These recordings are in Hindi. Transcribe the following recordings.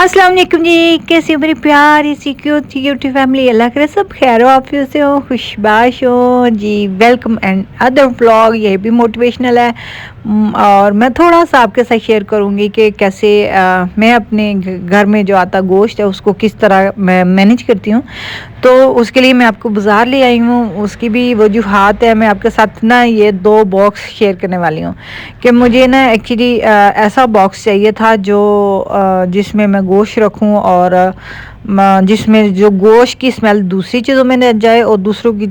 अस्सलाम वालेकुम जी, कैसी हो मेरी प्यारी सी क्यूट सी क्यूटी फैमिली। अल्लाह करे सब खैर वाफियत से हो, खुशबाश हो जी। वेलकम एंड अदर व्लॉग, ये भी मोटिवेशनल है। और मैं थोड़ा सा आपके साथ शेयर करूँगी कि कैसे मैं अपने घर में जो आता गोश्त है उसको किस तरह मैं मैनेज करती हूँ। तो उसके लिए मैं आपको बाज़ार ले आई हूँ, उसकी भी वजूहात है। मैं आपके साथ ना ये 2 बॉक्स शेयर करने वाली हूँ कि मुझे ना एक्चुअली ऐसा बॉक्स चाहिए था जो जिसमें मैं गोश्त रखूँ और जिसमें जो गोश्त की स्मेल दूसरी चीज़ों में न जाए और दूसरी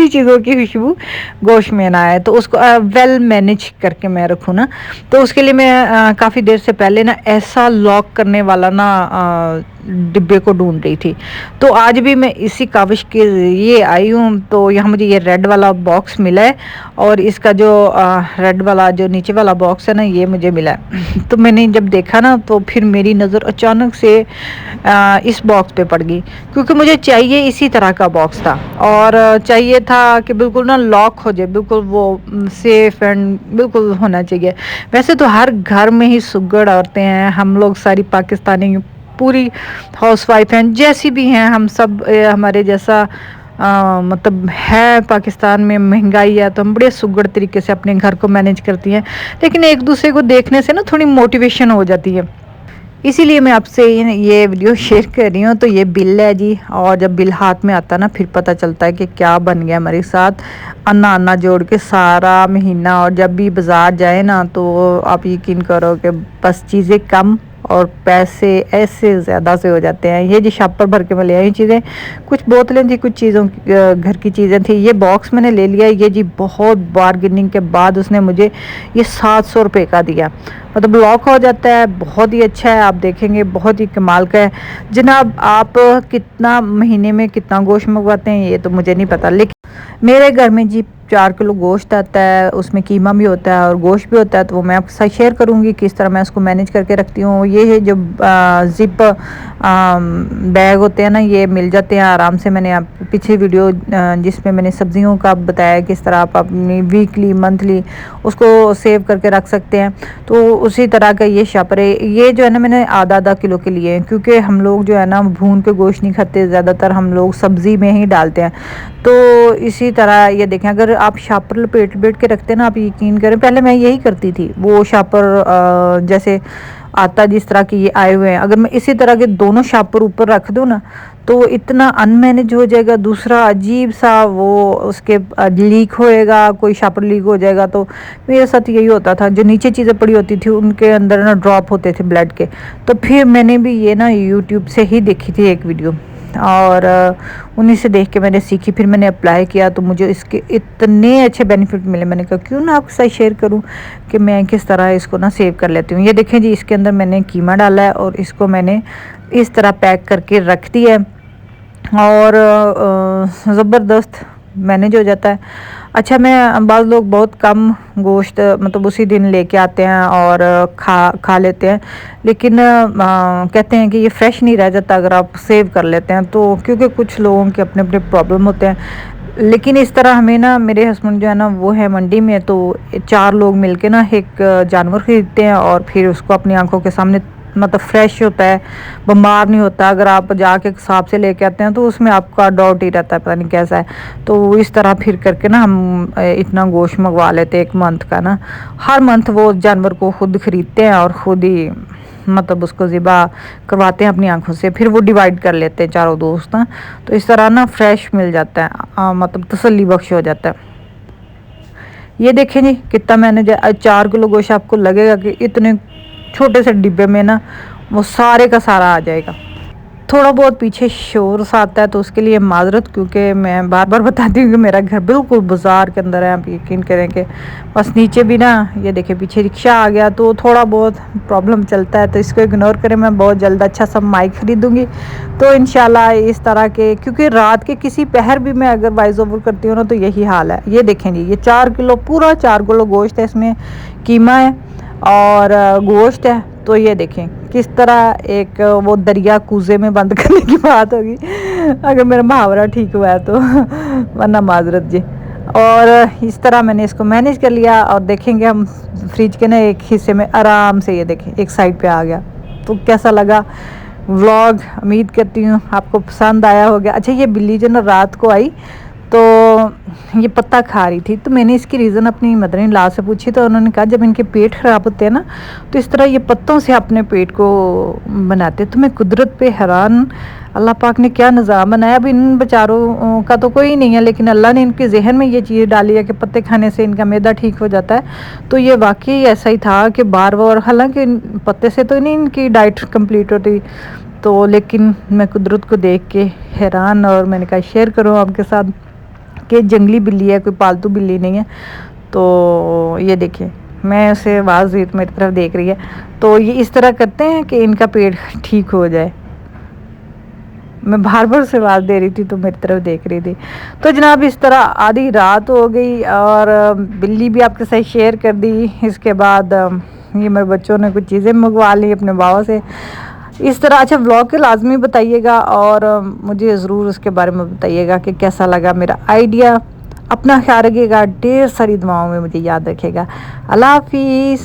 चीज़ों की खुशबू गोश्त में ना आए, तो उसको वेल मैनेज करके मैं रखूँ ना। तो उसके लिए मैं काफ़ी देर से पहले ना ऐसा लॉक करने वाला ना डिब्बे को ढूंढ रही थी। तो आज भी मैं इसी काविश के लिए आई हूँ। तो यहाँ मुझे ये रेड वाला बॉक्स मिला है और इसका जो रेड वाला जो नीचे वाला बॉक्स है ना, ये मुझे मिला है। तो मैंने जब देखा ना तो फिर मेरी नज़र अचानक से इस बॉक्स पे पड़ गई, क्योंकि मुझे चाहिए इसी तरह का बॉक्स था और चाहिए था कि बिल्कुल ना लॉक हो जाए, बिल्कुल वो सेफ एंड बिल्कुल होना चाहिए। वैसे तो हर घर में ही सुगड़ औरतें हैं, हम लोग सारी पाकिस्तानी पूरी हाउसवाइफ हैं, जैसी भी हैं हम सब हमारे जैसा मतलब है। पाकिस्तान में महंगाई है तो हम बड़े सुगड़ तरीके से अपने घर को मैनेज करती हैं, लेकिन एक दूसरे को देखने से ना थोड़ी मोटिवेशन हो जाती है। इसीलिए मैं आपसे ये वीडियो शेयर कर रही हूँ। तो ये बिल है जी, और जब बिल हाथ में आता ना फिर पता चलता है कि क्या बन गया हमारे साथ। अन्ना अन्ना जोड़ के सारा महीना, और जब भी बाज़ार जाए ना तो आप यकीन करो कि बस चीज़ें कम और पैसे ऐसे ज़्यादा से हो जाते हैं। ये जी शॉपर भर के मैं ले आई चीज़ें, कुछ बोतलें थी, कुछ चीज़ों घर की चीज़ें थी। ये बॉक्स मैंने ले लिया, ये जी बहुत बारगेनिंग के बाद उसने मुझे ये 700 रुपये का दिया। मतलब लॉक हो जाता है, बहुत ही अच्छा है। आप देखेंगे बहुत ही कमाल का है। जनाब आप कितना महीने में कितना गोश्त मंगवाते हैं ये तो मुझे नहीं पता, लेकिन मेरे घर में जी 4 किलो गोश्त आता है, उसमें कीमा भी होता है और गोश्त भी होता है। तो वो मैं आपके साथ शेयर करूँगी किस तरह मैं उसको मैनेज करके रखती हूँ। ये है जो ज़िप बैग होते हैं ना, ये मिल जाते हैं आराम से। मैंने आप पिछली वीडियो जिसमें मैंने सब्जियों का बताया किस तरह आप अपनी वीकली मंथली उसको सेव करके रख सकते हैं, तो उसी तरह का ये शॉपर है। ये जो है ना मैंने आधा किलो के लिए हैं, क्योंकि हम लोग जो है ना भून के गोश्त नहीं खाते, ज़्यादातर हम लोग सब्ज़ी में ही डालते हैं। तो इसी तरह ये देखें, अगर आप शापर लपेट लपेट के रखते हैं ना, आप यकीन करें पहले मैं यही करती थी। वो शापर जैसे आता जिस तरह के ये आए हुए हैं, अगर मैं इसी तरह के दोनों शापर ऊपर रख दूँ ना तो इतना अनमैनेज हो जाएगा। दूसरा अजीब सा वो उसके लीक होएगा, कोई शापर लीक हो जाएगा। तो मेरे साथ यही होता था, जो नीचे चीज़ें पड़ी होती थी उनके अंदर ना ड्रॉप होते थे ब्लड के। तो फिर मैंने भी ये ना यूट्यूब से ही देखी थी एक वीडियो, और उन्हीं से देख के मैंने सीखी, फिर मैंने अप्लाई किया तो मुझे इसके इतने अच्छे बेनिफिट मिले। मैंने कहा क्यों ना आपके साथ शेयर करूं कि मैं किस तरह इसको ना सेव कर लेती हूँ। ये देखें जी, इसके अंदर मैंने कीमा डाला है और इसको मैंने इस तरह पैक करके रख दिया है और ज़बरदस्त मैनेज हो जाता है। अच्छा, मैं बाज़ लोग बहुत कम गोश्त मतलब उसी दिन लेके आते हैं और खा लेते हैं, लेकिन कहते हैं कि ये फ्रेश नहीं रह जाता अगर आप सेव कर लेते हैं तो, क्योंकि कुछ लोगों के अपने अपने प्रॉब्लम होते हैं। लेकिन इस तरह हमें ना, मेरे हस्बैंड जो है ना वो है मंडी में, तो 4 लोग मिलके ना एक जानवर ख़रीदते हैं और फिर उसको अपनी आंखों के सामने मतलब फ्रेश होता है, बीमार नहीं होता। अगर आप जाके सांप से लेके आते हैं तो उसमें आपका डाउट ही रहता है पता नहीं कैसा है। तो इस तरह फिर करके ना हम इतना गोश्त मंगवा लेते हैं एक मंथ का ना। हर मंथ वो जानवर को खुद ख़रीदते हैं और ख़ुद ही मतलब उसको ज़िबा करवाते हैं अपनी आंखों से, फिर वो डिवाइड कर लेते हैं चारों दोस्त ना। तो इस तरह ना फ्रेश मिल जाता है, मतलब तसल्ली बख्श हो जाता है। ये देखें जी कितना मैंने 4 किलो गोश्त, आपको लगेगा कि इतने छोटे से डिब्बे में ना वो सारे का सारा आ जाएगा। थोड़ा बहुत पीछे शोर सा आता है तो उसके लिए माजरत, क्योंकि मैं बार बार बताती हूँ कि मेरा घर बिल्कुल बाज़ार के अंदर है। आप यकीन करें कि बस नीचे भी ना ये देखिए पीछे रिक्शा आ गया तो थोड़ा बहुत प्रॉब्लम चलता है, तो इसको इग्नोर करें। मैं बहुत जल्द अच्छा सा माइक ख़रीदूँगी तो इंशाल्लाह इस तरह के, क्योंकि रात के किसी पहर भी मैं अगर वॉइस ओवर करती हूँ ना तो यही हाल है। ये देखें जी, ये 4 किलो पूरा 4 किलो गोश्त है, इसमें कीमा है और गोश्त है। तो ये देखें किस तरह एक वो दरिया कूजे में बंद करने की बात होगी अगर मेरा मुहावरा ठीक हुआ है तो वरना माजरत जी। और इस तरह मैंने इसको मैनेज कर लिया और देखेंगे हम फ्रिज के ना एक हिस्से में आराम से, ये देखें एक साइड पे आ गया। तो कैसा लगा व्लॉग, उम्मीद करती हूँ आपको पसंद आया होगा। अच्छा, ये बिल्ली जो ना रात को आई तो ये पत्ता खा रही थी, तो मैंने इसकी रीज़न अपनी मदर इन लॉ से पूछी, तो उन्होंने कहा जब इनके पेट ख़राब होते हैं ना तो इस तरह ये पत्तों से अपने पेट को बनाते। तो मैं कुदरत पे हैरान, अल्लाह पाक ने क्या निज़ाम बनाया। अब इन बेचारों का तो कोई नहीं है, लेकिन अल्लाह ने इनके जहन में ये चीज़ डाली है कि पत्ते खाने से इनका मैदा ठीक हो जाता है। तो ये वाकई ऐसा ही था कि बार बार, हालांकि पत्ते से तो नहीं इनकी डाइट कंप्लीट होती, तो लेकिन मैं कुदरत को देख के हैरान, और मैंने कहा शेयर करूँ आपके साथ कि जंगली बिल्ली है, कोई पालतू बिल्ली नहीं है। तो ये देखिए, मैं उसे आवाज़ दी तो मेरी तरफ देख रही है। तो ये इस तरह करते हैं कि इनका पेट ठीक हो जाए। मैं बार बार से आवाज़ दे रही थी तो मेरी तरफ देख रही थी। तो जनाब इस तरह आधी रात हो गई और बिल्ली भी आपके साथ शेयर कर दी। इसके बाद ये मेरे बच्चों ने कुछ चीज़ें मंगवा ली अपने बाबा से इस तरह। अच्छा, व्लॉग के लाजमी बताइएगा और मुझे ज़रूर उसके बारे में बताइएगा कि कैसा लगा मेरा आइडिया। अपना ख्याल रखिएगा, ढेर सारी दुआओं में मुझे याद रखिएगा। अल्लाह हाफिज़।